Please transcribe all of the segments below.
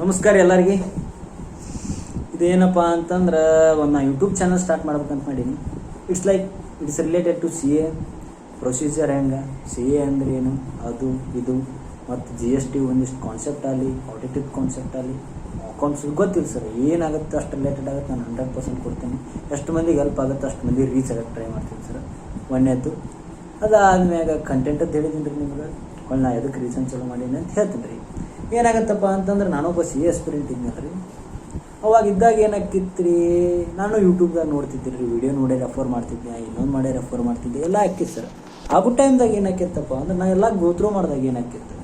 ನಮಸ್ಕಾರ ಎಲ್ಲರಿಗೆ. ಇದೇನಪ್ಪ ಅಂತಂದ್ರೆ ಒಂದು ನಾನು ಯೂಟ್ಯೂಬ್ ಚಾನಲ್ ಸ್ಟಾರ್ಟ್ ಮಾಡ್ಬೇಕಂತ ಮಾಡೀನಿ. It's related to C A procedure. ಹೆಂಗೆ ಸಿ ಎ ಅಂದ್ರೆ ಏನು, ಅದು ಇದು ಮತ್ತು GST ಒಂದಿಷ್ಟು ಕಾನ್ಸೆಪ್ಟ್ ಆಗಲಿ, ಆಡಿಟೆಡ್ ಕಾನ್ಸೆಪ್ಟ್ ಆಗಲಿ, ಅಕೌಂಟ್ಸ್ ಗೊತ್ತಿಲ್ಲ ಸರ್. ಏನಾಗುತ್ತೆ ಅಷ್ಟು ರಿಲೇಟೆಡ್ ಆಗುತ್ತೆ, ನಾನು 100% ಕೊಡ್ತೀನಿ. ಎಷ್ಟು ಮಂದಿಗೆ ಹೆಲ್ಪ್ ಆಗುತ್ತೆ ಅಷ್ಟು ಮಂದಿ ರೀಚ್ ಆಗೋಕ್ಕೆ ಟ್ರೈ ಮಾಡ್ತೀನಿ ಸರ್. ಒಂದೇದ್ದು ಅದಾದ್ಮ್ಯಾಗ ಕಂಟೆಂಟ್ ಅಂತ ಹೇಳಿದ್ದೀನಿ ರೀ ನಿಮ್ಗೆ. ನಾ ಎದಕ್ಕೆ ರೀಸನ್ ಚಲೋ ಮಾಡೀನಿ ಅಂತ ಹೇಳ್ತೀನಿ ರೀ. ಏನಾಗತ್ತಪ್ಪ ಅಂತಂದ್ರೆ ನಾನೊಬ್ಬ ಸಿ ಎ ಆಸ್ಪಿರೆಂಟ್ ಇದ್ನಲ್ಲ ರೀ. ಅವಾಗ ಇದ್ದಾಗ ಏನಾಗ್ತಿತ್ತು ರೀ, ನಾನು ಯೂಟ್ಯೂಬ್ದಾಗ ನೋಡ್ತಿದ್ದೆ ರೀ, ವಿಡಿಯೋ ನೋಡೇ ರೆಫರ್ ಮಾಡ್ತಿದ್ದೆ, ಇನ್ನೊಂದು ಮಾಡೇ ರೆಫರ್ ಮಾಡ್ತಿದ್ದೆ, ಎಲ್ಲ ಹಾಕಿತ್ತು ಸರ್. ಆಗೋ ಟೈಮ್ದಾಗ ಏನಾಕಿತ್ತಪ್ಪ ಅಂದ್ರೆ ನಾ ಎಲ್ಲ ಗೋತ್ರೋ ಮಾಡಿದಾಗ ಏನಾಕಿತ್ತು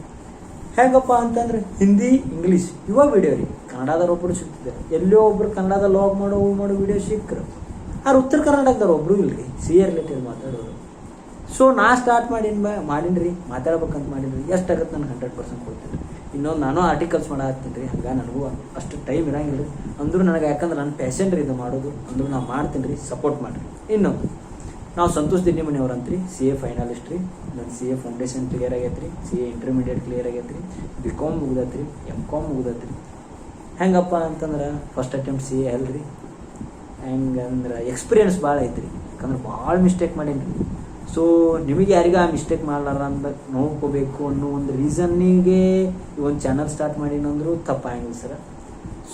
ಹೇಗಪ್ಪ ಅಂತಂದ್ರೆ ಹಿಂದಿ ಇಂಗ್ಲೀಷ್ ಇವಾಗ ವಿಡಿಯೋ ರೀ. ಕನ್ನಡದವ್ರು ಒಬ್ಬರು ಸಿಗ್ತಿದ್ದಾರೆ, ಎಲ್ಲೋ ಒಬ್ರು ಕನ್ನಡದ ಲಾಗ್ ಮಾಡೋ ವಿಡಿಯೋ ಸಿಕ್ಕರು. ಆದ್ರೆ ಉತ್ತರ ಕರ್ನಾಟಕದವ್ರು ಒಬ್ರು ಇಲ್ರಿ ಸಿ ಎ ರಿಲೇಟೆಡ್ ಮಾತಾಡೋರು. ಸೊ ನಾ ಸ್ಟಾರ್ಟ್ ಮಾಡೀನಿ ರೀ, ಮಾತಾಡ್ಬೇಕಂತ ಮಾಡೀನಿ. ಎಷ್ಟಾಗುತ್ತೆ ನನಗೆ 100% ಕೊಡ್ತೀನಿ ರೀ. ಇನ್ನೊಂದು ನಾನು ಆರ್ಟಿಕಲ್ಸ್ ಮಾಡತ್ತೀನಿ ರೀ. ಹಂಗೆ ನನಗೂ ಅಷ್ಟು ಟೈಮ್ ಇರಂಗಿಲ್ಲ ರೀ. ಅಂದ್ರೂ ನನಗೆ ಯಾಕಂದ್ರೆ ನನ್ನ ಪ್ಯಾಷನ್ ರೀ ಇದು ಮಾಡೋದು. ಅಂದ್ರೂ ನಾನು ಮಾಡ್ತೀನಿ ರೀ, ಸಪೋರ್ಟ್ ಮಾಡಿರಿ. ಇನ್ನೊಂದು ನಾವು ಸಂತೋಷ್ ದಿನ್ನಿ ಮನೆಯವ್ರು ಅಂತ್ರಿ, ಸಿ ಎ ಫೈನಲಿಸ್ಟ್ ರೀ. ನನ್ನ ಸಿ ಎ ಫೌಂಡೇಶನ್ ಕ್ಲಿಯರ್ ಆಗೈತೆ ರೀ, ಸಿ ಎ ಇಂಟರ್ಮೀಡಿಯೇಟ್ ಕ್ಲಿಯರ್ ಆಗೈತೆ ರೀ, BCom ಮುಗ್ದೈತೆ ರೀ, MCom ಮುಗ್ದೈತೆ ರೀ. ಹೆಂಗಪ್ಪ ಅಂತಂದ್ರೆ ಫಸ್ಟ್ ಅಟೆಂಪ್ಟ್ ಸಿ ಎ ಅಲ್ರಿ. ಹೆಂಗಂದ್ರೆ ಎಕ್ಸ್ಪೀರಿಯನ್ಸ್ ಭಾಳ ಐತೆ ರೀ. ಯಾಕಂದ್ರೆ ಭಾಳ ಮಿಸ್ಟೇಕ್ ಮಾಡೀನಿ ರೀ. ಸೊ ನಿಮಗೆ ಯಾರಿಗೂ ಆ ಮಿಸ್ಟೇಕ್ ಮಾಡಲಾರ ಅಂತ ನೋಡ್ಕೋಬೇಕು ಅನ್ನೋ ಒಂದು ರೀಸನ್ನಿಗೆ ಈ ಒಂದು ಚಾನಲ್ ಸ್ಟಾರ್ಟ್ ಮಾಡೀನಂದ್ರೂ ತಪ್ಪಾಗಿಲ್ಲ ಸರ್.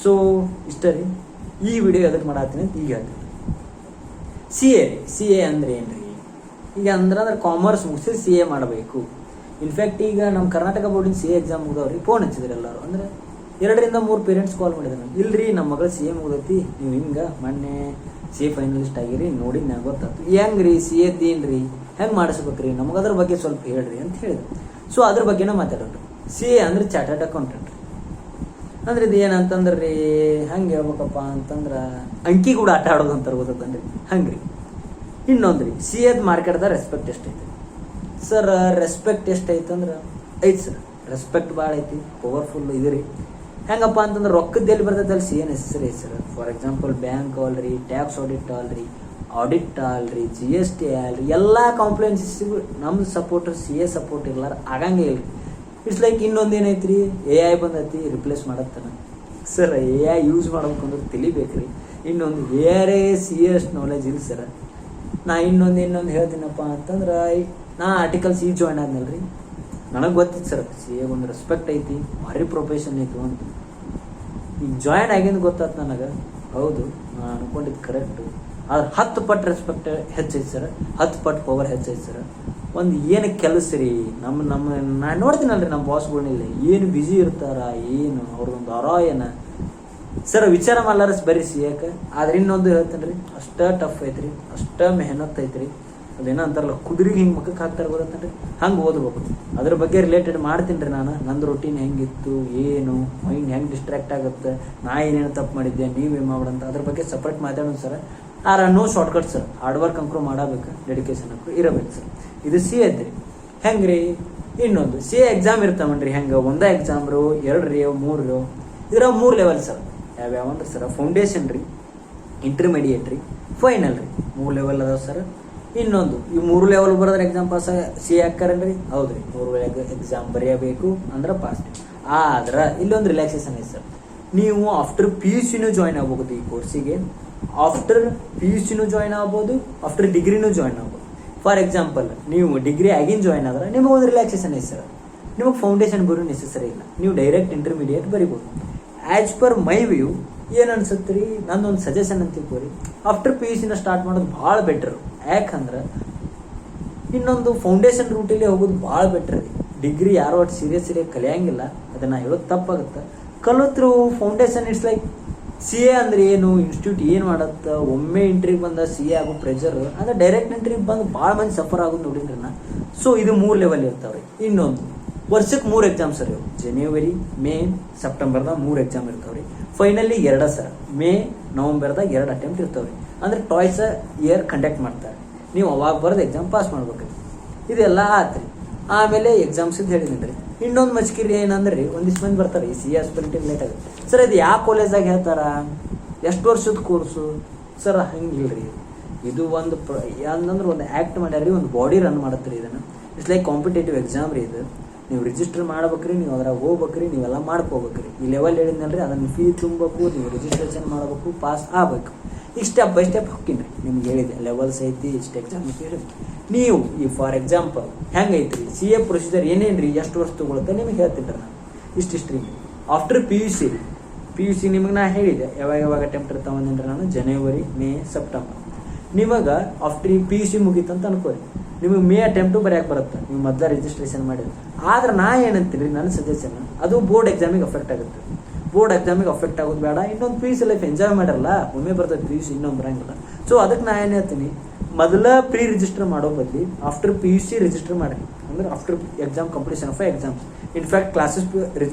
ಸೊ ಇಷ್ಟ ರೀ. ಈ ವಿಡಿಯೋ ಎದಕ್ಕೆ ಮಾಡತ್ತೀನಿ ಅಂತ ಈಗ ಹೇಳ್ತೀನಿ. ಸಿ ಎ ಅಂದ್ರೆ ಏನು ರೀ? ಈಗ ಅಂದ್ರೆ ಕಾಮರ್ಸ್ ಮುಗಿಸಿ ಸಿ ಎ ಮಾಡಬೇಕು. ಇನ್ಫ್ಯಾಕ್ಟ್ ಈಗ ನಮ್ಮ ಕರ್ನಾಟಕ ಬೋರ್ಡಿನ ಸಿ ಎ ಎಕ್ಸಾಮ್ ಮುಗಿದವ್ರಿ ಫೋನ್ ಹಚ್ಚಿದ್ರಿ ಎಲ್ಲರೂ. ಅಂದ್ರೆ 2 ರಿಂದ 3 ಪೇರೆಂಟ್ಸ್ ಕಾಲ್ ಮಾಡಿದ್ರು. ಇಲ್ರಿ ನಮ್ಮ ಮಗಳು ಸಿ ಎ ಮುಗ್ದೈತಿ, ನೀವು ಹಿಂಗೆ ಮೊನ್ನೆ ಸಿ ಎ ಫೈನಲಿಸ್ಟ್ ಆಗಿರಿ, ನೋಡಿ ನಂಗೆ ಗೊತ್ತಾಯ್ತು. ಹೆಂಗೆ ರೀ ಸಿ ಎದ್ದೇನು ರೀ, ಹೆಂಗೆ ಮಾಡಿಸ್ಬೇಕ್ರಿ, ನಮ್ಗೆ ಅದ್ರ ಬಗ್ಗೆ ಸ್ವಲ್ಪ ಹೇಳ್ರಿ ಅಂತ ಹೇಳಿದ್ರು. ಸೊ ಅದ್ರ ಬಗ್ಗೆನ ಮಾತಾಡೋರು. ಸಿ ಎ ಅಂದ್ರೆ ಚಾರ್ಟರ್ಡ್ ಅಕೌಂಟೆಂಟ್ ರೀ. ಅಂದ್ರೆ ಇದು ಏನಂತಂದ್ರೆ ರೀ, ಹಂಗೆ ಹೇಳ್ಬೇಕಪ್ಪ ಅಂತಂದ್ರೆ ಅಂಕಿ ಕೂಡ ಆಟ ಆಡೋದು ಅಂತಾರೆ, ಗೊತ್ತಂದ್ರಿ ಹಂಗೆ ರೀ. ಇನ್ನೊಂದು ರೀ, ಸಿ ಎದ್ ಮಾರ್ಕೆಟ್ದಾಗ ರೆಸ್ಪೆಕ್ಟ್ ಎಷ್ಟೈತೆ ಸರ್? ರೆಸ್ಪೆಕ್ಟ್ ಎಷ್ಟೈತಂದ್ರೆ ಐತೆ ಸರ್. ರೆಸ್ಪೆಕ್ಟ್ ಭಾಳ ಐತಿ, ಪವರ್ಫುಲ್ ಇದು ರೀ. ಹೆಂಗಪ್ಪ ಅಂತಂದ್ರೆ ರೊಕ್ಕದ ಎಲ್ಲಿ ಬರ್ತೈತೆ ಅಲ್ಲಿ ಸಿ ಎ ನೆಸೆಸರಿ ಐತೆ ಸರ್. ಫಾರ್ ಎಕ್ಸಾಂಪಲ್ ಬ್ಯಾಂಕ್ ಅಲ್ರಿ, ಟ್ಯಾಕ್ಸ್ ಆಡಿಟ್ ಅಲ್ರಿ, GST ಅಲ್ರಿ, ಎಲ್ಲ ಕಾಂಪ್ಲೇನ್ಸಿಗೂ ನಮ್ದು ಸಪೋರ್ಟ್ ಸಿ ಎ ಸಪೋರ್ಟ್ ಇರ್ಲಾರ ಆಗಂಗೆ ಇಲ್ಲ. ಇಟ್ಸ್ ಲೈಕ್ ಇನ್ನೊಂದು ಏನೈತ್ರಿ, AI ಬಂದೈತಿ ರಿಪ್ಲೇಸ್ ಮಾಡತ್ತಾನ ಸರ್. AI ಯೂಸ್ ಮಾಡ್ಬೇಕಂದ್ರೆ ತಿಳಿಬೇಕ್ರಿ. ಇನ್ನೊಂದು ಬೇರೆ ಸಿ ಎ ಅಷ್ಟು ನಾಲೆಜ್ ಇಲ್ಲ ಸರ್. ನಾ ಇನ್ನೊಂದು ಹೇಳ್ತೀನಪ್ಪ ಅಂತಂದ್ರೆ, ನಾ ಆರ್ಟಿಕಲ್ ಸಿ ಜಾಯ್ನ್ ಆದ್ನಲ್ರಿ, ನನಗೆ ಗೊತ್ತಿತ್ತು ಸರ್ ಸಿ ಎ ಒಂದು ರೆಸ್ಪೆಕ್ಟ್ ಐತಿ, ಭಾರಿ ಪ್ರೊಫೆಷನ್ ಐತಿ ಅಂತ. ಈಗ ಜಾಯ್ನ್ ಆಗಿಂದ ಗೊತ್ತಾಯ್ತು ನನಗೆ, ಹೌದು ನಾನು ಅನ್ಕೊಂಡಿದ್ದು ಕರೆಕ್ಟು. ಆದ್ರೆ 10 ಪಟ್ಟು ರೆಸ್ಪೆಕ್ಟ್ ಹೆಚ್ಚೈತೆ ಸರ್, 10 ಪಟ್ಟು ಪವರ್ ಹೆಚ್ಚೈತೆ ಸರ್. ಒಂದು ಏನು ಕೆಲಸ ರೀ, ನಾನು ನೋಡ್ತೀನಲ್ರಿ ನಮ್ಮ ಬಾಸ್ಗಳನ್ನಿಲ್ಲ ಏನು ಬ್ಯುಸಿ ಇರ್ತಾರ, ಏನು ಅವ್ರದ್ದೊಂದು ಆರಾಯನ ಸರ್ ವಿಚಾರ ಮಾಡ್ಲಾರ ಬರೀ ಸಿ ಎಕ್ಕೆ. ಆದ್ರೆ ಇನ್ನೊಂದು ಹೇಳ್ತೇನೆ ರೀ, ಅಷ್ಟೇ ಟಫ್ ಐತ್ರಿ, ಅಷ್ಟೇ ಮೆಹನತ್ ಐತ್ರಿ. ಅದೇನೋ ಅಂತಾರಲ್ಲ, ಕುದುರೆಗೆ ಹಿಂಗೆ ಮಕ್ಕಕ್ಕೆ ಹಾಕ್ತಾರೆ ಗೊತ್ತೇನ್ರಿ, ಹಂಗೆ ಓದ್ಬೇಕು. ಅದ್ರ ಬಗ್ಗೆ ರಿಲೇಟೆಡ್ ಮಾಡ್ತೀನಿ ರೀ ನಾನು. ನಂದು ರೊಟೀನ್ ಹೆಂಗಿತ್ತು, ಏನು ಮೈಂಡ್ ಹೆಂಗೆ ಡಿಸ್ಟ್ರಾಕ್ಟ್ ಆಗುತ್ತೆ, ನಾ ಏನೇನು ತಪ್ಪು ಮಾಡಿದ್ದೆ, ನೀವೇನು ಮಾಡ್ಬಿಡಂತ ಅದ್ರ ಬಗ್ಗೆ ಸಪ್ರೇಟ್ ಮಾತಾಡೋಣ sir. No shortcut sir. Hard work ಅಂಕರು ಮಾಡಬೇಕು, ಡೆಡಿಕೇಶನ್ ಅಂಕರು ಇರಬೇಕು ಸರ್. ಇದು ಸಿ ಎ ಐತ್ರಿ. ಹೆಂಗೆ ರೀ, ಇನ್ನೊಂದು ಸಿ ಎ ಎಕ್ಸಾಮ್ ಇರ್ತಾವನ್ರಿ. ಹೆಂಗೆ ಒಂದೇ ಎಕ್ಸಾಮ್ ರೀ, 2 ರೀ, 3 ರೀ. ಇದರ 3 ಲೆವೆಲ್ ಸರ್. ಯಾವ್ಯಾವ ಅಂದ್ರೆ ಸರ್, ಫೌಂಡೇಶನ್ ರೀ, ಇಂಟರ್ಮೀಡಿಯೇಟ್ ರೀ, ಫೈನಲ್ ರೀ. 3 ಲೆವೆಲ್ ಅದಾವ ಸರ್. ಇನ್ನೊಂದು ಈ 3 ಲೆವೆಲ್ ಬರೋದ್ರ ಎಕ್ಸಾಮ್ ಪಾಸ್ ಸಿ ಎ ಹಾಕಾರಲ್ರಿ, ಹೌದ್ರಿ. 3 ಎಕ್ಸಾಮ್ ಬರೆಯಬೇಕು ಅಂದ್ರೆ ಪಾಸ್. ಆದ್ರೆ ಇಲ್ಲೊಂದು ರಿಲ್ಯಾಕ್ಸೇಷನ್ ಐತೆ ಸರ್. ನೀವು ಆಫ್ಟರ್ PUCನೂ ಜಾಯ್ನ್ ಆಗ್ಬೋದು ಈ ಕೋರ್ಸಿಗೆ. ಆಫ್ಟರ್ PUCನೂ ಜಾಯ್ನ್ ಆಗ್ಬೋದು, ಆಫ್ಟರ್ ಡಿಗ್ರಿನೂ ಜಾಯ್ನ್ ಆಗ್ಬೋದು. ಫಾರ್ ಎಕ್ಸಾಂಪಲ್ ನೀವು ಡಿಗ್ರಿ ಆಗಿನ ಜಾಯ್ನ್ ಆದ್ರೆ ನಿಮಗೆ ಒಂದು ರಿಲ್ಯಾಕ್ಸೇಷನ್ ಐತೆ ಸರ್. ನಿಮಗೆ ಫೌಂಡೇಶನ್ ಬರೋ ನೆಸೆಸರಿ ಇಲ್ಲ, ನೀವು ಡೈರೆಕ್ಟ್ ಇಂಟರ್ಮೀಡಿಯೇಟ್ ಬರಿಬೋದು. ಆ್ಯಸ್ ಪರ್ ಮೈ ವ್ಯೂ ಏನು ಅನ್ಸುತ್ತೆ ರೀ, ನಂದೊಂದು ಸಜೆಷನ್ ಅಂತ ತಿಳ್ಕೊರಿ, ಆಫ್ಟರ್ PUCನ ಸ್ಟಾರ್ಟ್ ಮಾಡೋದು ಭಾಳ ಬೆಟ್ರು. ಯಾಕಂದ್ರೆ ಇನ್ನೊಂದು ಫೌಂಡೇಶನ್ ರೂಟಲ್ಲಿ ಹೋಗೋದು ಭಾಳ ಬೆಟ್ರ್ ರೀ. ಡಿಗ್ರಿ ಯಾರೋ ಅಷ್ಟು ಸೀರಿಯಸ್ ಕಲಿಯಂಗಿಲ್ಲ, ಅದನ್ನು ಹೇಳೋದು ತಪ್ಪಾಗುತ್ತೆ. ಕಲಿತ್ರು foundation it's like C A ಅಂದ್ರೆ ಏನು, ಇನ್ಸ್ಟಿಟ್ಯೂಟ್ ಏನು ಮಾಡುತ್ತೆ, ಒಮ್ಮೆ ಇಂಟ್ರಿಗೆ ಬಂದ ಸಿ ಎ ಆಗೋ ಪ್ರೆಷರ್ ಅಂದ್ರೆ ಡೈರೆಕ್ಟ್ ಇಂಟ್ರಿಗೆ ಬಂದು ಭಾಳ ಮಂದಿ ಸಫರ್ ಆಗೋದು ನೋಡಿದ್ರಿ ನಾ. ಸೊ ಇದು 3 ಲೆವೆಲ್ ಇರ್ತಾವ್ರಿ. ಇನ್ನೊಂದು ವರ್ಷಕ್ಕೆ 3 ಎಕ್ಸಾಮ್ಸ್ ರೀ. ಜನವರಿ, ಮೇ, ಸೆಪ್ಟೆಂಬರ್ದಾಗ 3 ಎಕ್ಸಾಮ್ ಇರ್ತಾವ್ರಿ. ಫೈನಲಿ 2 ಸರ್, ಮೇ, ನವಂಬರ್ದಾಗ 2 ಅಟೆಂಪ್ಟ್ ಇರ್ತಾವ್ರಿ. ಅಂದ್ರೆ ಟ್ವಾಯ್ಸ್ ಇಯರ್ ಕಂಡಕ್ಟ್ ಮಾಡ್ತಾರೆ. ನೀವು ಅವಾಗ ಬರೋದು ಎಕ್ಸಾಮ್ ಪಾಸ್ ಮಾಡ್ಬೇಕ್ರಿ. ಇದೆಲ್ಲ ಆತ್ರಿ. ಆಮೇಲೆ ಎಕ್ಸಾಮ್ಸ್ ಅಂತ ಹೇಳಿದ್ದೀನಿ ರೀ. ಇನ್ನೊಂದು ಮಚ್ಕಿರಿ ಏನಂದ್ರೆ ರೀ, ಒಂದಿಷ್ಟು ಮಂದಿ ಬರ್ತಾರೆ ಈ ಸಿ ಎ ಆಸ್ಪಿರೆಂಟಿಗೆ ಲೇಟ್ ಆಗುತ್ತೆ ಸರ್. ಇದು ಯಾವ ಕಾಲೇಜಾಗ ಹೇಳ್ತಾರ, ಎಷ್ಟು ವರ್ಷದ ಕೋರ್ಸು ಸರ್? ಹಂಗಿಲ್ರಿ. ಇದು ಒಂದು ಏನಂದ್ರೆ ಒಂದು ಆ್ಯಕ್ಟ್ ಮಾಡ್ಯಾರ ರೀ, ಒಂದು ಬಾಡಿ ರನ್ ಮಾಡತ್ತೆ ರೀ. ಇದನ್ನು ಇಟ್ಸ್ ಲೈಕ್ ಕಾಂಪಿಟೇಟಿವ್ ಎಕ್ಸಾಮ್ ರೀ ಇದು. ನೀವು ರಿಜಿಸ್ಟರ್ ಮಾಡ್ಬೇಕ್ರಿ, ನೀವು ಅದ್ರಾಗ ಹೋಗ್ಬೇಕ್ರಿ, ನೀವೆಲ್ಲ ಮಾಡ್ಕೋಬೇಕ್ರಿ. ಈ ಲೆವೆಲ್ ಹೇಳಿದ್ನಲ್ರಿ, ಅದನ್ನು ಫೀ ತುಂಬಬೇಕು, ನೀವು ರಿಜಿಸ್ಟ್ರೇಷನ್ ಮಾಡಬೇಕು, ಪಾಸ್ ಆಗಬೇಕು. ಈಗ ಸ್ಟೆಪ್ ಬೈ ಸ್ಟೆಪ್ ಹೋಗ್ತೀನಿ. ನಿಮ್ಗೆ ಹೇಳಿದೆ ಲೆವೆಲ್ಸ್ ಐತಿ, ಇಷ್ಟು ಎಕ್ಸಾಮ್ ಅಂತ ಹೇಳಿದ್ವಿ. ನೀವು ಈ ಫಾರ್ ಎಕ್ಸಾಂಪಲ್ ಹೆಂಗೈತ್ರಿ CA ಪ್ರೊಸೀಜರ್ ಏನೇನ್ರಿ, ಎಷ್ಟು ವರ್ಷ ತಗೊಳುತ್ತೆ ನಿಮಗೆ ಹೇಳ್ತೀನಿ ನಾನು. ಇಷ್ಟಿಷ್ಟ್ರಿ ಆಫ್ಟರ್ ಪಿ ಯು ಸಿ ನಿಮಗೆ ನಾ ಹೇಳಿದೆ ಯಾವಾಗ ಅಟೆಂಪ್ಟ್ ಇರ್ತಾವಂದ್ರೆ ನಾನು ಜನವರಿ, ಮೇ, ಸೆಪ್ಟೆಂಬರ್. ನಿಮಗೆ ಆಫ್ಟರ್ ಪಿ ಯು ಸಿ ಮುಗೀತಂತ ಅನ್ಕೋರಿ, ನಿಮಗೆ ಮೇ ಅಟೆಂಪ್ಟು ಬರೆಯಕ್ಕೆ ಬರುತ್ತೆ, ನೀವು ಮೊದಲ ರಿಜಿಸ್ಟ್ರೇಷನ್ ಮಾಡಿದ್ರೆ. ಆದ್ರೆ ನಾ ಏನಂತೀನಿ, ನನ್ನ ಸಜೆಷನ್ ಅದು ಬೋರ್ಡ್ ಎಕ್ಸಾಮಿಗೆ ಅಫೆಕ್ಟ್ ಆಗುತ್ತೆ. ಬೋರ್ಡ್ ಎಕ್ಸಾಮಿಗೆ ಅಫೆಕ್ಟ್ ಆಗೋದು ಬೇಡ. ಇನ್ನೊಂದು P U C life enjoy ಮಾಡಲ್ಲ, ಒಮ್ಮೆ ಬರ್ತದೆ ಪಿ ಯು ಸಿ, ಇನ್ನೊಂದು ಬರಂಗಿಲ್ಲ. ಸೊ ಅದಕ್ಕೆ ನಾ ಏನು ಹೇಳ್ತೀನಿ, ಮೊದಲ ಪ್ರೀ ರಿಜಿಸ್ಟರ್ ಮಾಡೋ ಬದಲಿ after P U C register ಮಾಡಿ. ಅಂದ್ರೆ after exam completion of exams. In fact classes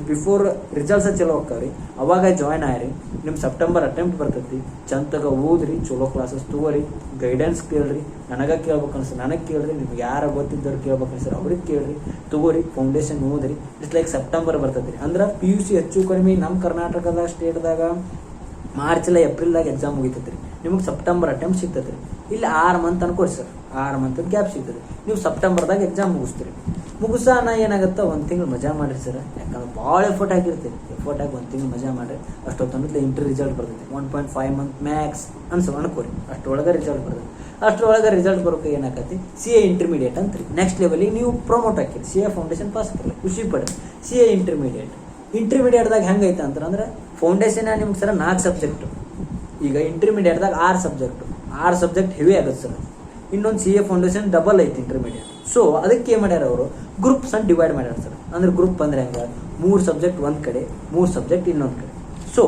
before results ಚಲೋ ಹೋಗ್ತಾವ್ರಿ, ಅವಾಗ ಜಾಯ್ನ್ ಆಗ್ರಿ. ನಿಮ್ಮ ಸೆಪ್ಟೆಂಬರ್ ಅಟೆಂಪ್ಟ್ ಬರ್ತೈತಿ, ಚಂತಗ ಓದ್ರಿ, ಚಲೋ ಕ್ಲಾಸಸ್ ತಗೋರಿ, ಗೈಡೆನ್ಸ್ ಕೇಳ್ರಿ. ನನಗೆ ಕೇಳ್ಬೇಕು ಅನ್ಸ ನನಗೆ ಕೇಳ್ರಿ, ನಿಮ್ಗೆ ಯಾರು ಗೊತ್ತಿದ್ದವ್ರು ಕೇಳ್ಬೇಕು ಅನ್ಸರ್ ಅವ್ರಿಗೆ ಕೇಳ್ರಿ, ತಗೋರಿ, ಫೌಂಡೇಶನ್ ಓದ್ರಿ. ಇಟ್ಸ್ ಲೈಕ್ ಸೆಪ್ಟೆಂಬರ್ ಬರ್ತೈತಿ. ಅಂದ್ರೆ ಪಿ ಯು ಸಿ ಹೆಚ್ಚು ಕಡಿಮೆ ನಮ್ಮ ಕರ್ನಾಟಕದ ಸ್ಟೇಟ್ದಾಗ ಮಾರ್ಚ್ ಇಲ್ಲ ಏಪ್ರಿಲ್ದಾಗ ಎಕ್ಸಾಮ್ ಮುಗಿತೈತ್ರಿ. ನಿಮಗೆ ಸೆಪ್ಟೆಂಬರ್ ಅಟೆಂಪ್ಟ್ ಸಿಗ್ತೈತ್ರಿ. ಇಲ್ಲಿ 6 ಮಂತ್ ಅನ್ಕೊಡಿ ಸರ್, 6 ಮಂತ್ ಗ್ಯಾಪ್ ಸಿಗ್ತದೆ. ನೀವು ಸೆಪ್ಟೆಂಬರ್ದಾಗ ಎಕ್ಸಾಮ್ ಮುಗಿಸ್ತೀರಿ. ಮುಗಿಸಾನ ಏನಾಗುತ್ತೆ, 1 ತಿಂಗಳು ಮಜಾ ಮಾಡಿರಿ ಸರ್. ಯಾಕಂದ್ರೆ ಭಾಳ ಎಫರ್ಟ್ ಆಗಿರ್ತೀರಿ. ಎಫರ್ಟ್ ಆಗಿ 1 ತಿಂಗಳು ಮಜಾ ಮಾಡಿರಿ. ಅಷ್ಟೊತ್ತಂದ್ರೆ ಇಂಟರ್ ರಿಸಲ್ಟ್ ಬರ್ತೈತಿ. 1.5 ಮಂತ್ ಮ್ಯಾಕ್ಸ್ ಅನ್ಕೋರಿ, ಅಷ್ಟೊಳಗೆ ರಿಸಲ್ಟ್ ಬರ್ತೈತಿ. ಅಷ್ಟರೊಳಗೆ ರಿಸಲ್ಟ್ ಬರೋಕೆ ಏನಾಕತಿ, CA ಇಂಟರ್ಮೀಡಿಯೇಟ್ ಅಂತ್ರಿ. ನೆಕ್ಸ್ಟ್ ಲೆವೆಲಿಗೆ ನೀವು ಪ್ರಮೋಟ್ ಹಾಕಿರಿ. CA ಫೌಂಡೇಶನ್ ಪಾಸ್ ಆಗಿರಲ್ಲ, ಖುಷಿ ಪಡ್ರಿ. CA ಇಂಟರ್ಮೀಡಿಯೇಟ್ದಾಗ ಹೆಂಗೈತೆ ಅಂದ್ರೆ ಫೌಂಡೇಶನ್ ನಿಮ್ಗೆ ಸರ 4 ಸಬ್ಜೆಕ್ಟು. ಈಗ ಇಂಟರ್ಮೀಡಿಯೇಟ್ದಾಗ 6 ಸಬ್ಜೆಕ್ಟ್ ಹೆವಿ ಆಗುತ್ತೆ ಸರ್. ಇನ್ನೊಂದು CA ಫೌಂಡೇಶನ್ ಡಬಲ್ ಐತಿ ಇಂಟರ್ಮೀಡಿಯೇಟ್. ಸೊ ಅದಕ್ಕೆ ಏನು ಮಾಡ್ಯಾರ ಅವರು, ಗ್ರೂಪ್ಸ್ ಅನ್ನು ಡಿವೈಡ್ ಮಾಡ್ಯಾರ ಸರ್. ಅಂದ್ರೆ ಗ್ರೂಪ್ ಅಂದ್ರೆ ಹೆಂಗೆ, 3 ಸಬ್ಜೆಕ್ಟ್ ಒಂದು ಕಡೆ, 3 ಸಬ್ಜೆಕ್ಟ್ ಇನ್ನೊಂದು ಕಡೆ. ಸೊ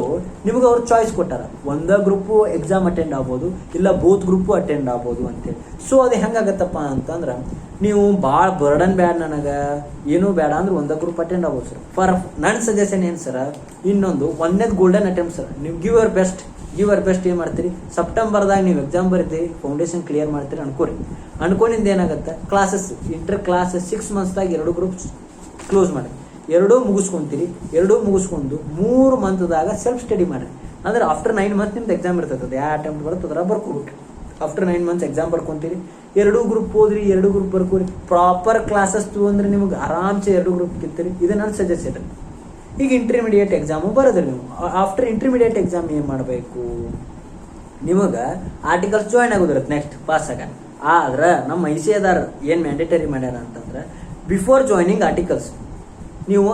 ನಿಮಗೆ ಅವ್ರು ಚಾಯ್ಸ್ ಕೊಟ್ಟಾರ, ಒಂದೇ ಗ್ರೂಪು ಎಕ್ಸಾಮ್ ಅಟೆಂಡ್ ಆಗ್ಬೋದು, ಇಲ್ಲ ಬೋತ್ ಗ್ರೂಪು ಅಟೆಂಡ್ ಆಗ್ಬೋದು ಅಂತೇಳಿ. ಸೊ ಅದು ಹೆಂಗಾಗತ್ತಪ್ಪ ಅಂತಂದ್ರೆ, ನೀವು ಭಾಳ ಬರ್ಡನ್ ಬೇಡ, ನನಗೆ ಏನೂ ಬೇಡ ಅಂದ್ರೆ ಒಂದೇ ಗ್ರೂಪ್ ಅಟೆಂಡ್ ಆಗ್ಬೋದು ಸರ್. ನನ್ನ ಸಜೆಷನ್ ಏನು ಸರ್, ಇನ್ನೊಂದು ಒಂದೇದು ಗೋಲ್ಡನ್ ಅಟೆಂಪ್ಟ್ ಸರ್. ನೀವು ಗಿವ್ ಯುವರ್ ಬೆಸ್ಟ್ ಏನು ಮಾಡ್ತೀರಿ, ಸೆಪ್ಟೆಂಬರ್ದಾಗ ನೀವು ಎಕ್ಸಾಮ್ ಬರೀತೀರಿ, ಫೌಂಡೇಶನ್ ಕ್ಲಿಯರ್ ಮಾಡ್ತೀರಿ ಅನ್ಕೊಂಡಿಂದ ಏನಾಗುತ್ತೆ, classes inter classes 6 ಮಂತ್ಸ್ದಾಗ 2 groups close ಮಾಡಿ, 2 ಮುಗಿಸ್ಕೊಂತೀರಿ. 2 ಮುಗಿಸ್ಕೊಂಡು 3 ಮಂತ್ದಾಗ ಸೆಲ್ಫ್ ಸ್ಟಡಿ ಮಾಡಿರಿ. ಅಂದ್ರೆ ಆಫ್ಟರ್ 9 ಮಂತ್ ನಿಮ್ದು ಎಕ್ಸಾಮ್ ಇರ್ತದೆ, ಯಾವ ಅಟೆಂಪ್ಟ್ ಬರ್ತದರ ಬರ್ಕೊಬಿಟ್ರಿ. ಆಫ್ಟರ್ 9 ಮಂತ್ಸ್ ಎಕ್ಸಾಮ್ ಬರ್ಕೊಂತೀರಿ. 2 ಗ್ರೂಪ್ ಹೋದ್ರಿ, 2 ಗ್ರೂಪ್ ಬರ್ಕೋರಿ. ಪ್ರಾಪರ್ ಕ್ಲಾಸಸ್ ತೊಗೊಂಡ್ರೆ ನಿಮ್ಗೆ ಆರಾಮ್ಸೆ 2 ಗ್ರೂಪ್ ಕಿತ್ತೀರಿ. ಇದು ನನ್ನ ಸಜೆಷನ್. ಈಗ ಇಂಟರ್ಮೀಡಿಯೇಟ್ ಎಕ್ಸಾಮು ಬರೋದ್ರಿ. ನೀವು ಆಫ್ಟರ್ ಇಂಟರ್ಮೀಡಿಯೇಟ್ ಎಕ್ಸಾಮ್ ಏನು ಮಾಡಬೇಕು, ನಿಮಗೆ ಆರ್ಟಿಕಲ್ಸ್ ಜಾಯ್ನ್ ಆಗೋದಿರುತ್ತೆ ನೆಕ್ಸ್ಟ್ ಪಾಸ್ ಆಗ. ಆದ್ರೆ ನಮ್ಮ ICAದಾರ ಏನು ಮ್ಯಾಂಡೇಟರಿ ಮಾಡ್ಯಾರ ಅಂತಂದ್ರೆ, ಬಿಫೋರ್ ಜಾಯ್ನಿಂಗ್ ಆರ್ಟಿಕಲ್ಸ್ ನೀವು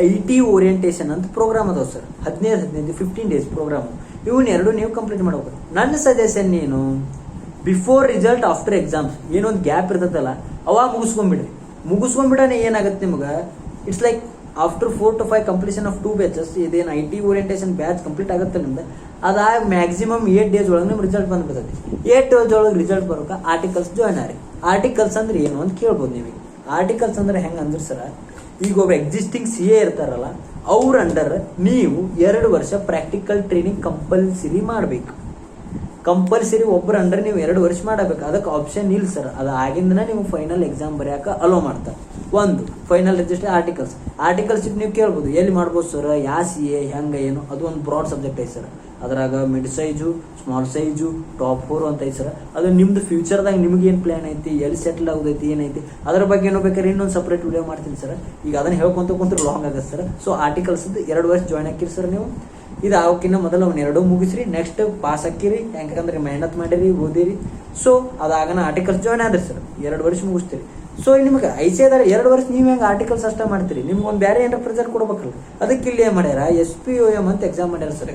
IT ಓರಿಯೆಂಟೇಷನ್ ಅಂತ ಪ್ರೋಗ್ರಾಮ್ ಅದಾವ ಸರ್. 15 days program. ಇವನ್ 2 ನೀವು ಕಂಪ್ಲೀಟ್ ಮಾಡ್ಬೇಕು. ನನ್ನ ಸಜೆಷನ್ ಏನು, ಬಿಫೋರ್ ರಿಸಲ್ಟ್ ಆಫ್ಟರ್ ಎಕ್ಸಾಮ್ಸ್ ಏನೊಂದು ಗ್ಯಾಪ್ ಇರ್ತದಲ್ಲ, ಅವಾಗ ಮುಗಿಸ್ಕೊಂಡ್ಬಿಡನೆ ಏನಾಗುತ್ತೆ ನಿಮ್ಗೆ, it's like after 4 to 5 completion of 2 batches. ಇದೇನು IT ಓರಿಯೆಂಟೇಷನ್ ಬ್ಯಾಚ್ ಕಂಪ್ಲೀಟ್ ಆಗುತ್ತೆ ನಿಮ್ದು, ಅದಾಗ ಮ್ಯಾಕ್ಸಿಮಮ್ 8 ಡೇಸ್ ಒಳಗೆ ನಿಮ್ಗೆ ರಿಸಲ್ಟ್ ಬಂದ್ಬಿಡ್ತೈತಿ. 8 ಡೇಸ್ ಒಳಗೆ ರಿಸಲ್ಟ್ ಬರೋಕೆ ಆರ್ಟಿಕಲ್ಸ್ ಜಾಯ್ನ್ ಆರಿ. ಆರ್ಟಿಕಲ್ಸ್ ಅಂದ್ರೆ ಏನು ಅಂತ ಕೇಳ್ಬೋದು ನಿಮಗೆ. ಆರ್ಟಿಕಲ್ಸ್ ಅಂದ್ರೆ ಹೆಂಗೆ ಅಂದ್ರೆ ಸರ, ಈಗ ಒಬ್ಬ ಎಕ್ಸಿಸ್ಟಿಂಗ್ CA ಇರ್ತಾರಲ್ಲ, ಅವ್ರ ಅಂಡರ್ ನೀವು 2 ವರ್ಷ ಪ್ರಾಕ್ಟಿಕಲ್ ಟ್ರೈನಿಂಗ್ ಕಂಪಲ್ಸರಿ ಮಾಡಬೇಕು. ಕಂಪಲ್ಸರಿ ಒಬ್ಬರ ಅಂಡರ್ ನೀವು 2 ವರ್ಷ ಮಾಡಬೇಕು. ಅದಕ್ಕೆ ಆಪ್ಷನ್ ಇಲ್ಲ ಸರ್. ಅದು ಆಗಿಂದನೇ ನೀವು ಫೈನಲ್ ಎಕ್ಸಾಮ್ ಬರೆಯೋಕೆ ಅಲೋ ಮಾಡ್ತಾರೆ. ಒಂದು ಫೈನಲ್ ರಿಜಿಸ್ಟರ್ ಆರ್ಟಿಕಲ್ಸ್ ನೀವು ಕೇಳ್ಬೋದು, ಎಲ್ಲಿ ಮಾಡ್ಬೋದು ಸರ್, ಯಾವ CA ಹೆಂಗೆ ಏನು, ಅದು ಒಂದು ಬ್ರಾಡ್ ಸಬ್ಜೆಕ್ಟ್ ಐತೆ ಸರ್. ಅದ್ರಾಗ mid size, small size, top 4 ಅಂತ ಐತೆ ಸರ್. ಅದು ನಿಮ್ದು ಫ್ಯೂಚರ್ದಾಗ ನಿಮ್ಗೆ ಏನು ಪ್ಲಾನ್ ಐತಿ, ಎಲ್ಲಿ ಸೆಟ್ಲ್ ಆಗೋದೈತಿ, ಏನೈತಿ, ಅದ್ರ ಬಗ್ಗೆ ಏನೋ ಬೇಕಾದ್ರೆ ಇನ್ನೊಂದು ಸಪ್ರೇಟ್ ವಿಡಿಯೋ ಮಾಡ್ತೀನಿ ಸರ್. ಈಗ ಅದನ್ನ ಹೇಳ್ಕೊಂತ ಕುಂತ್ರೆ ಲಾಂಗ್ ಆಗುತ್ತೆ ಸರ್. ಸೊ ಆರ್ಟಿಕಲ್ಸ್ 2 ವರ್ಷ ಜಾಯ್ನ್ ಹಾಕಿರಿ ಸರ್ ನೀವು. ಇದು ಆಗೋಕ್ಕಿಂತ ಮೊದಲು ಅವ್ನು 2 ಮುಗಿಸ್ರಿ, ನೆಕ್ಸ್ಟ್ ಪಾಸ್ ಹಾಕಿರಿ. ಯಾಕಂದ್ರೆ ಮೆಹನತ್ ಮಾಡಿರಿ, ಓದಿರಿ. ಸೊ ಅದಾಗನ ಆರ್ಟಿಕಲ್ಸ್ ಜಾಯ್ನ್ ಆದ್ರಿ ಸರ್, 2 ವರ್ಷ ಮುಗಿಸ್ತೀರಿ. ಸೊ ನಿಮ್ಗೆ ICAದಾರ 2 ವರ್ಷ ನೀವು ಹೆಂಗೆ ಆರ್ಟಿಕಲ್ಸ್ ಅಷ್ಟ ಮಾಡ್ತೀರಿ, ನಿಮ್ಗೆ ಒಂದು ಬೇರೆ ಏನಾರ ಪ್ರೆಸರ್ ಕೊಡ್ಬೇಕಲ್ಲ. ಅದಕ್ಕೆ ಇಲ್ಲಿ ಏನು ಮಾಡ್ಯಾರ, SPOM ಅಂತ ಎಕ್ಸಾಮ್ ಮಾಡ್ಯಾರ ಸರ್.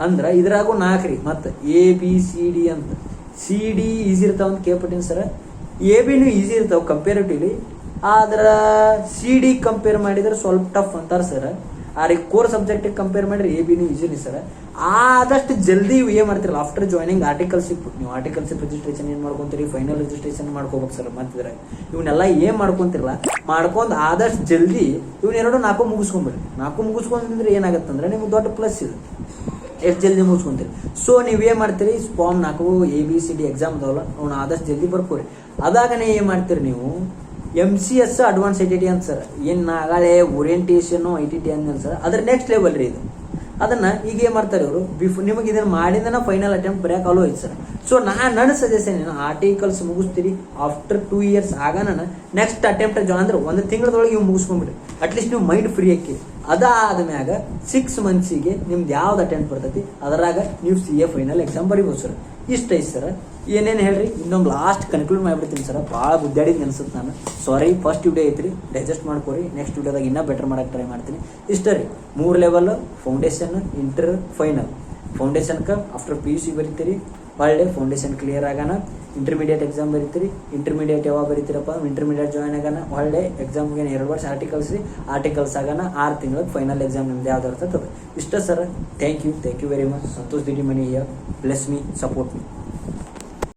ಅಂದ್ರೆ ಇದ್ರಾಗೂ 4 ರೀ, ಮತ್ತು ABCD ಅಂತ. CD ಈಸಿ ಇರ್ತಾವ ಅಂತ ಕೇಳ್ಪಟ್ಟಿನಿ ಸರ್. ABನೂ ಈಸಿ ಇರ್ತಾವ ಕಂಪೇರಿಟಿವ್ಲಿ, ಆದ್ರೆ CD ಕಂಪೇರ್ ಮಾಡಿದ್ರೆ ಸ್ವಲ್ಪ ಟಫ್ ಅಂತಾರೆ ಸರ್. ಕೋರ್ ಸಬ್ಜೆಕ್ಟಿಗೆ ಕಂಪೇರ್ ಮಾಡಿದ್ರೆ ABನೂ ಈಸಿನಿ ಸರ್. ಆದಷ್ಟು ಜಲ್ದಿ ಏನು ಮಾಡ್ತಿರಲ್ಲ, ಆಫ್ಟರ್ ಜಾಯ್ನಿಂಗ್ ಆರ್ಟಿಕಲ್ಸಿಪ್ ನೀವು ಆರ್ಟಿಕಲ್ಸಿಪ್ ರಿಜಿಸ್ಟ್ರೇಷನ್ ಏನು ಮಾಡ್ಕೊಂತೀರಿ, ಫೈನಲ್ ರಿಜಿಸ್ಟ್ರೇಷನ್ ಮಾಡ್ಕೋಬೇಕು ಸರ್. ಮತ್ತಿದ್ರೆ ಇವನ್ನೆಲ್ಲ ಏನು ಮಾಡ್ಕೊಂತಿರಲ್ಲ, ಮಾಡ್ಕೊಂಡು ಆದಷ್ಟು ಜಲ್ದಿ ಇವ್ನ 4 ಮುಗಿಸ್ಕೊಂಬಿಡ್ರಿ. 4 ಮುಗಿಸ್ಕೊಂಡ್ರೆ ಏನಾಗತ್ತಂದ್ರೆ ನಿಮ್ಗೆ ದೊಡ್ಡ ಪ್ಲಸ್ ಇದೆ, ಎಷ್ಟು ಜಲ್ದಿ ಮುಗಿಸ್ಕೊಂತೀರಿ. ಸೊ ನೀವೇನು ಮಾಡ್ತೀರಿ, ಫಾರ್ಮ್ 4 ABCD ಎಕ್ಸಾಮ್ ಅದಾವಲ್ಲ, ಅವ್ನು ಆದಷ್ಟು ಜಲ್ದಿ ಬರ್ಕೋರಿ. ಅದಾಗನೇ ಏನು ಮಾಡ್ತೀರಿ ನೀವು, MCS ಅಡ್ವಾನ್ಸ್ ITT ಅಂತ ಸರ್. ಏನು ನಾಳೆ ಓರಿಯೆಂಟೇಷನು ITT ಅಂದ್ಮೇಲೆ ಸರ್, ಅದ್ರ ನೆಕ್ಸ್ಟ್ ಲೆವೆಲ್ ರೀ ಇದು. ಅದನ್ನ ಈಗ ಏನು ಮಾಡ್ತಾರೆ ಇವರು, ನಿಮಗೆ ಇದನ್ನು ಮಾಡಿದನ ಫೈನಲ್ ಅಟೆಂಪ್ಟ್ ಬರೆಯೋಕೆ ಅಲೋ ಐತೆ ಸರ್. ಸೊ ನನ್ನ ಸಜೆಷನ್ ಏನು, ಆರ್ಟಿಕಲ್ಸ್ ಮುಗಿಸ್ತೀರಿ ಆಫ್ಟರ್ 2 ಇಯರ್ಸ್ ಆಗ ನಾನು ನೆಕ್ಸ್ಟ್ ಅಟೆಂಪ್ಟ್ ಜಾಯ್ನ್ ಅಂದ್ರೆ 1 ತಿಂಗಳದೊಳಗೆ ಇವು ಮುಗಿಸ್ಕೊಂಡ್ಬಿಡ್ರಿ. ಅಟ್ಲೀಸ್ಟ್ ನೀವು ಮೈಂಡ್ ಫ್ರೀ ಆಕಿ. ಅದಾದ ಮ್ಯಾಗ 6 ಮಂತ್ಸಿಗೆ ನಿಮ್ದು ಯಾವ್ದು ಅಟೆಂಪ್ಟ್ ಬರ್ತೈತಿ ಅದರಾಗ ನೀವು CA ಫೈನಲ್ ಎಕ್ಸಾಮ್ ಬರಿಬೋದು ಸರ್. ಇಷ್ಟ ಐತೆ ಸರ್. ಏನೇನು ಹೇಳ್ರಿ, ಇನ್ನೊಂದು ಲಾಸ್ಟ್ ಕನ್ಕ್ಲೂಡ್ ಮಾಡಿಬಿಡ್ತೀನಿ ಸರ್. ಭಾಳ ಗುದ್ದಾಡಿದ್ ಅನ್ಸುತ್ತೆ ನಾನು. ಸಾರಿ, ಫಸ್ಟ್ ವಿಡಿಯೋ ಐತ್ರಿ, ಡೈಜೆಸ್ಟ್ ಮಾಡ್ಕೊರಿ. ನೆಕ್ಸ್ಟ್ ವಿಡಿಯೋದಾಗ ಇನ್ನೂ ಬೆಟರ್ ಮಾಡಕ್ಕೆ ಟ್ರೈ ಮಾಡ್ತೀನಿ. ಇಷ್ಟ ರೀ, 3 ಲೆವೆಲ್, ಫೌಂಡೇಶನ್, ಇಂಟರ್, ಫೈನಲ್. ಫೌಂಡೇಶನ್ಗೆ ಆಫ್ಟರ್ PUC ಬರಿತೀರಿ, ಒಳ್ಳೆ ಫೌಂಡೇಶನ್ ಕ್ಲಿಯರ್ ಆಗೋಣ. ಇಂಟರ್ಮೀಡಿಯೇಟ್ ಎಕ್ಸಾಮ್ ಬರೀತೀರಿ. ಇಂಟರ್ಮೀಡಿಯೇಟ್ ಯಾವಾಗ ಬರೀತೀರಪ್ಪ, ಇಂಟರ್ಮೀಡಿಯೇಟ್ ಜಾಯ್ನ್ ಆಗೋಣ. ಒಳ್ಳೆ ಎಕ್ಸಾಮ್ಗೆ 2 ವರ್ಷ ಆರ್ಟಿಕಲ್ಸ್ ರೀ. ಆರ್ಟಿಕಲ್ಸ್ ಆಗೋಣ 6 ತಿಂಗಳಿಗೆ ಫೈನಲ್ ಎಕ್ಸಾಮ್ ನಿಮ್ದು ಯಾವ್ದು ಇರ್ತದೆ. ಇಷ್ಟ sir. Thank you very much. Santosh Didimani here. Bless me, support me.